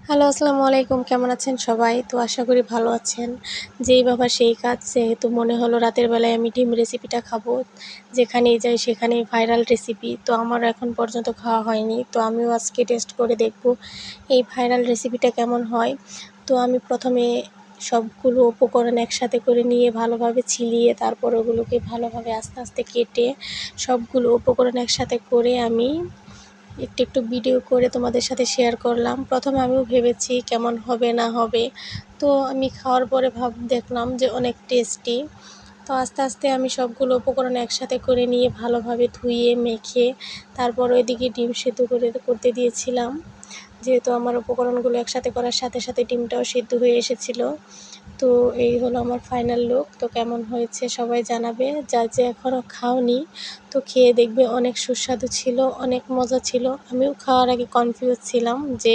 Hello, আসসালামু আলাইকুম। কেমন আছেন সবাই? তো আশা করি ভালো আছেন। যেই ভাবা সেই কাজ, যেহেতু মনে হলো রাতের বেলায় আমি ডিম রেসিপিটা খাবো। যেখানেই যাই সেখানেই ভাইরাল রেসিপি। তো আমার এখন পর্যন্ত খাওয়া হয়নি। তো আমিও আজকে টেস্ট করে দেখব এই ভাইরাল রেসিপিটা কেমন হয়। তো আমি প্রথমে সবগুলো উপকরণ একসাথে করে নিয়ে ভালোভাবে ছিলিয়ে তারপর ওগুলোকে ভালোভাবে আস্তে আস্তে কেটে সবগুলো উপকরণ একসাথে করে আমি একটু ভিডিও করে তোমাদের সাথে শেয়ার করলাম। প্রথমে আমিও ভেবেছি কেমন হবে না হবে। তো আমি খাওয়ার পরে দেখলাম যে অনেক টেস্টি। তো আস্তে আস্তে আমি সবগুলো উপকরণ একসাথে করে নিয়ে ভালোভাবে ধুয়ে মেখে তারপর ওইদিকে ডিম সেদ্ধ করতে দিয়েছিলাম। যেহেতু আমার উপকরণগুলো একসাথে করার সাথে সাথে ডিমটাও সেদ্ধ হয়ে এসেছিলো। তো এই হলো আমার ফাইনাল লুক। তো কেমন হয়েছে সবাই জানাবে। যে এখনও খাওনি তো খেয়ে দেখবে, অনেক সুস্বাদু ছিল, অনেক মজা ছিল। আমিও খাওয়ার আগে কনফিউজ ছিলাম যে